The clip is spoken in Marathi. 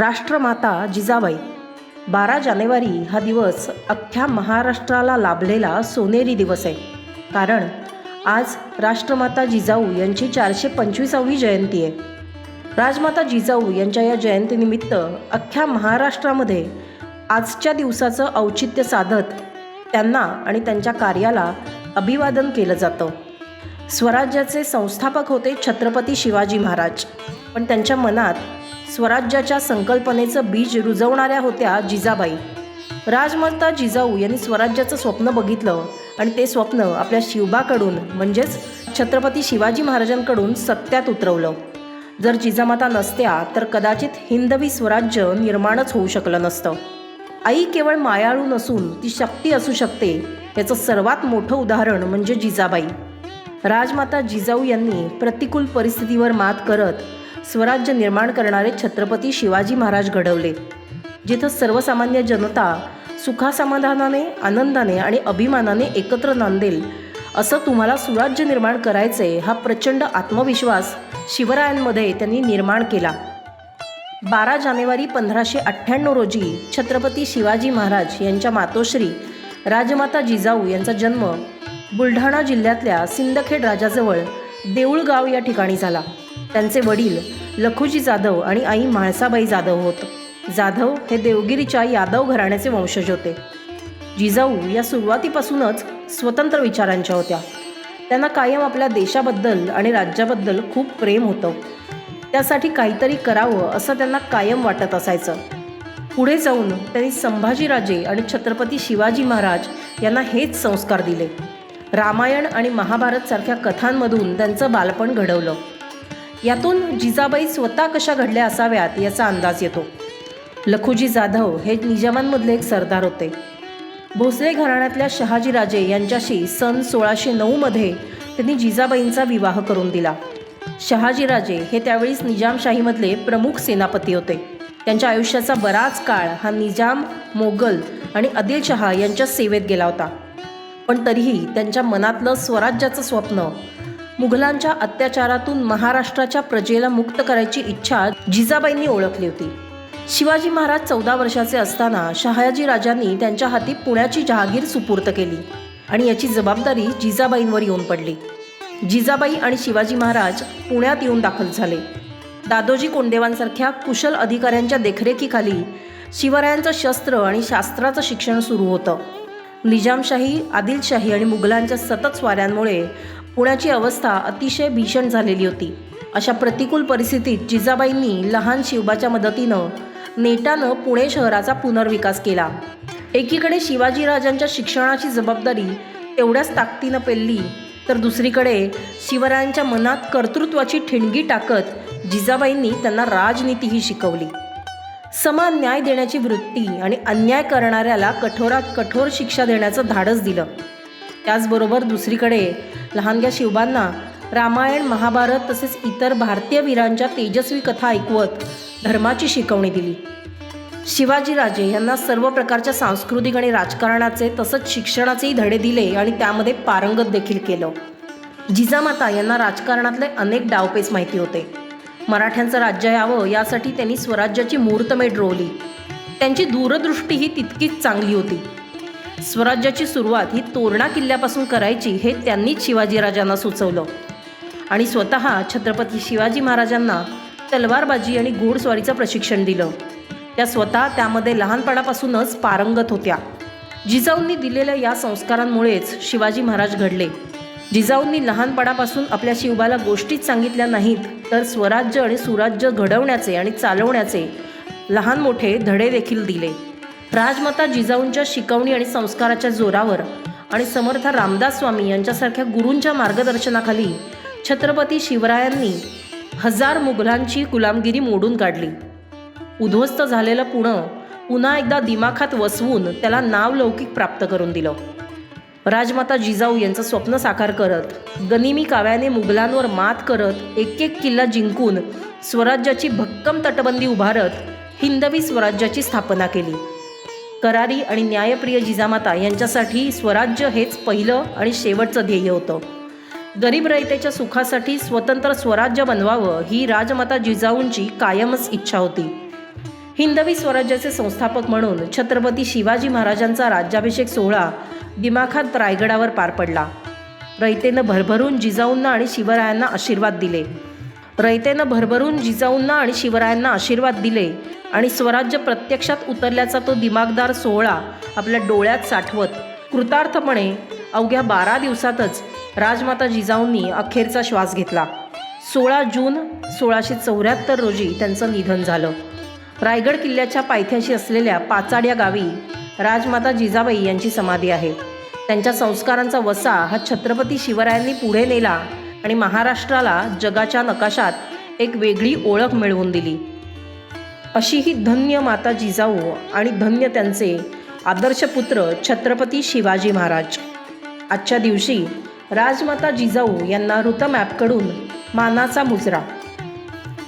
राष्ट्रमाता जिजाबाई 12 जानेवारी हा दिवस अख्ख्या महाराष्ट्राला लाभलेला सोनेरी दिवस आहे. कारण आज राष्ट्रमाता जिजाऊ यांची 425वी जयंती आहे. राजमाता जिजाऊ यांच्या या जयंतीनिमित्त अख्ख्या महाराष्ट्रामध्ये आजच्या दिवसाचं औचित्य साधत त्यांना आणि त्यांच्या कार्याला अभिवादन केलं जातं. स्वराज्याचे संस्थापक होते छत्रपती शिवाजी महाराज, पण त्यांच्या मनात स्वराज्याच्या संकल्पनेचं बीज रुजवणाऱ्या होत्या जिजाबाई. राजमाता जिजाऊ यांनी स्वराज्याचं स्वप्न बघितलं आणि ते स्वप्न आपल्या शिवबाकडून म्हणजेच छत्रपती शिवाजी महाराजांकडून सत्यात उतरवलं. जर जिजामाता नसत्या तर कदाचित हिंदवी स्वराज्य निर्माणच होऊ शकलं नसतं. आई केवळ मायाळू नसून ती शक्ती असू शकते याचं सर्वात मोठं उदाहरण म्हणजे जिजाबाई. राजमाता जिजाऊ यांनी प्रतिकूल परिस्थितीवर मात करत स्वराज्य निर्माण करणारे छत्रपती शिवाजी महाराज घडवले. जिथं सर्वसामान्य जनता सुखासमाधानाने, आनंदाने आणि अभिमानाने एकत्र नांदेल असं तुम्हाला सुराज्य निर्माण करायचे हा प्रचंड आत्मविश्वास शिवरायांमध्ये त्यांनी निर्माण केला. 12 जानेवारी 1598 रोजी छत्रपती शिवाजी महाराज यांच्या मातोश्री राजमाता जिजाऊ यांचा जन्म बुलढाणा जिल्ह्यातल्या सिंदखेड राजाजवळ देऊळगाव या ठिकाणी झाला. त्यांचे वडील लखुजी जाधव आणि आई म्हाळसाबाई जाधव होत. जाधव हे देवगिरीच्या यादव घराण्याचे वंशज होते. जिजाऊ या सुरुवातीपासूनच स्वतंत्र विचारांच्या होत्या. त्यांना कायम आपल्या देशाबद्दल आणि राज्याबद्दल खूप प्रेम होतं. त्यासाठी काहीतरी करावं असं त्यांना कायम वाटत असायचं. पुढे जाऊन त्यांनी संभाजीराजे आणि छत्रपती शिवाजी महाराज यांना हेच संस्कार दिले. रामायण आणि महाभारत सारख्या कथांमधून त्यांचं बालपण घडवलं. यातून जिजाबाई स्वतः कशा घडल्या असाव्यात याचा अंदाज येतो. लखुजी जाधव हे निजामांमधले एक सरदार होते. भोसले घराण्यातल्या शहाजीराजे यांच्याशी सन 1609 त्यांनी जिजाबाईंचा विवाह करून दिला. शहाजीराजे हे त्यावेळीस निजामशाहीमधले प्रमुख सेनापती होते. त्यांच्या आयुष्याचा बराच काळ हा निजाम, मोगल आणि आदिलशहा यांच्या सेवेत गेला होता. पण तरीही त्यांच्या मनातलं स्वराज्याचं स्वप्न, मुघलांच्या अत्याचारातून महाराष्ट्राच्या प्रजेला मुक्त करायची इच्छा जिजाबाईंनी ओळखली होती. शिवाजी महाराज 14 वर्षाचे असताना शहाजीराजांनी त्यांच्या हाती पुण्याची जहागीर सुपूर्त केली आणि याची जबाबदारी जिजाबाईंवर येऊन पडली. जिजाबाई आणि शिवाजी महाराज पुण्यात येऊन दाखल झाले. दादोजी कोंडेवांसारख्या कुशल अधिकाऱ्यांच्या देखरेखीखाली शिवरायांचं शस्त्र आणि शास्त्राचं शिक्षण सुरू होतं. निजामशाही, आदिलशाही आणि मुघलांच्या सतत स्वाऱ्यांमुळे पुण्याची अवस्था अतिशय भीषण झालेली होती. अशा प्रतिकूल परिस्थितीत जिजाबाईंनी लहान शिवबाच्या मदतीनं नेटानं पुणे शहराचा पुनर्विकास केला. एकीकडे शिवाजीराजांच्या शिक्षणाची जबाबदारी तेवढ्याच ताकदीनं पेलली, तर दुसरीकडे शिवरायांच्या मनात कर्तृत्वाची ठिणगी टाकत जिजाबाईंनी त्यांना राजनीतीही शिकवली. समान न्याय देण्याची वृत्ती आणि अन्याय करणाऱ्याला कठोरात कठोर शिक्षा देण्याचं धाडस दिलं. त्याचबरोबर दुसरीकडे लहानग्या शिवबांना रामायण, महाभारत तसेच इतर भारतीय वीरांच्या तेजस्वी कथा ऐकवत धर्माची शिकवणी दिली. शिवाजीराजे यांना सर्व प्रकारच्या सांस्कृतिक आणि राजकारणाचे तसंच शिक्षणाचेही धडे दिले आणि त्यामध्ये पारंगत देखील केलं. जिजामाता यांना राजकारणातले अनेक डावपेच माहिती होते. मराठ्यांचं राज्य यावं यासाठी त्यांनी स्वराज्याची मुहूर्तमेढ रोवली. त्यांची दूरदृष्टी ही तितकीच चांगली होती. स्वराज्याची सुरुवात ही तोरणा किल्ल्यापासून करायची हे त्यांनीच शिवाजीराजांना सुचवलं आणि स्वतः छत्रपती शिवाजी महाराजांना तलवारबाजी आणि घोडस्वारीचं प्रशिक्षण दिलं. त्या स्वतः त्यामध्ये लहानपणापासूनच पारंगत होत्या. जिजाऊंनी दिलेल्या या संस्कारांमुळेच शिवाजी महाराज घडले. जिजाऊंनी लहानपणापासून आपल्या शिवबाला गोष्टीच सांगितल्या नाहीत, तर स्वराज्य आणि सुराज्य घडवण्याचे आणि चालवण्याचे लहान मोठे धडे देखील दिले. राजमाता जिजाऊंच्या शिकवणी आणि संस्काराच्या जोरावर आणि समर्थ रामदास स्वामी यांच्यासारख्या गुरूंच्या मार्गदर्शनाखाली छत्रपती शिवरायांनी हजार मुघलांची गुलामगिरी मोडून काढली. उद्ध्वस्त झालेलं पुणं पुन्हा एकदा दिमाखात वसवून त्याला नावलौकिक प्राप्त करून दिलं. राजमाता जिजाऊ यांचं स्वप्न साकार करत गनिमी काव्याने मुघलांवर मात करत एक एक किल्ला जिंकून स्वराज्याची भक्कम तटबंदी उभारत हिंदवी स्वराज्याची स्थापना केली. करारी आणि न्यायप्रिय जिजामाता यांच्यासाठी स्वराज्य हेच पहिलं आणि शेवटचं ध्येय होतं. गरीब रयतेच्या सुखासाठी स्वतंत्र स्वराज्य बनवावं ही राजमाता जिजाऊंची कायमच इच्छा होती. हिंदवी स्वराज्याचे संस्थापक म्हणून छत्रपती शिवाजी महाराजांचा राज्याभिषेक सोहळा दिमाखात रायगडावर पार पडला. रयतेनं भरभरून जिजाऊंना आणि शिवरायांना आशीर्वाद दिले. आणि स्वराज्य प्रत्यक्षात उतरल्याचा तो दिमागदार सोहळा आपल्या डोळ्यात साठवत कृतार्थपणे अवघ्या 12 दिवसातच राजमाता जिजाऊंनी अखेरचा श्वास घेतला. 16 जून 1674 रोजी त्यांचं निधन झालं. रायगड किल्ल्याच्या पायथ्याशी असलेल्या पाचाड या गावी राजमाता जिजाबाई यांची समाधी आहे. त्यांच्या संस्कारांचा वसा हा छत्रपती शिवरायांनी पुढे नेला आणि महाराष्ट्राला जगाच्या नकाशात एक वेगळी ओळख मिळवून दिली. अशी ही धन्य माता जिजाऊ आणि धन्य त्यांचे आदर्श पुत्र छत्रपती शिवाजी महाराज. आजच्या दिवशी राजमाता जिजाऊ यांना ऋतमॅपकडून मानाचा मुजरा.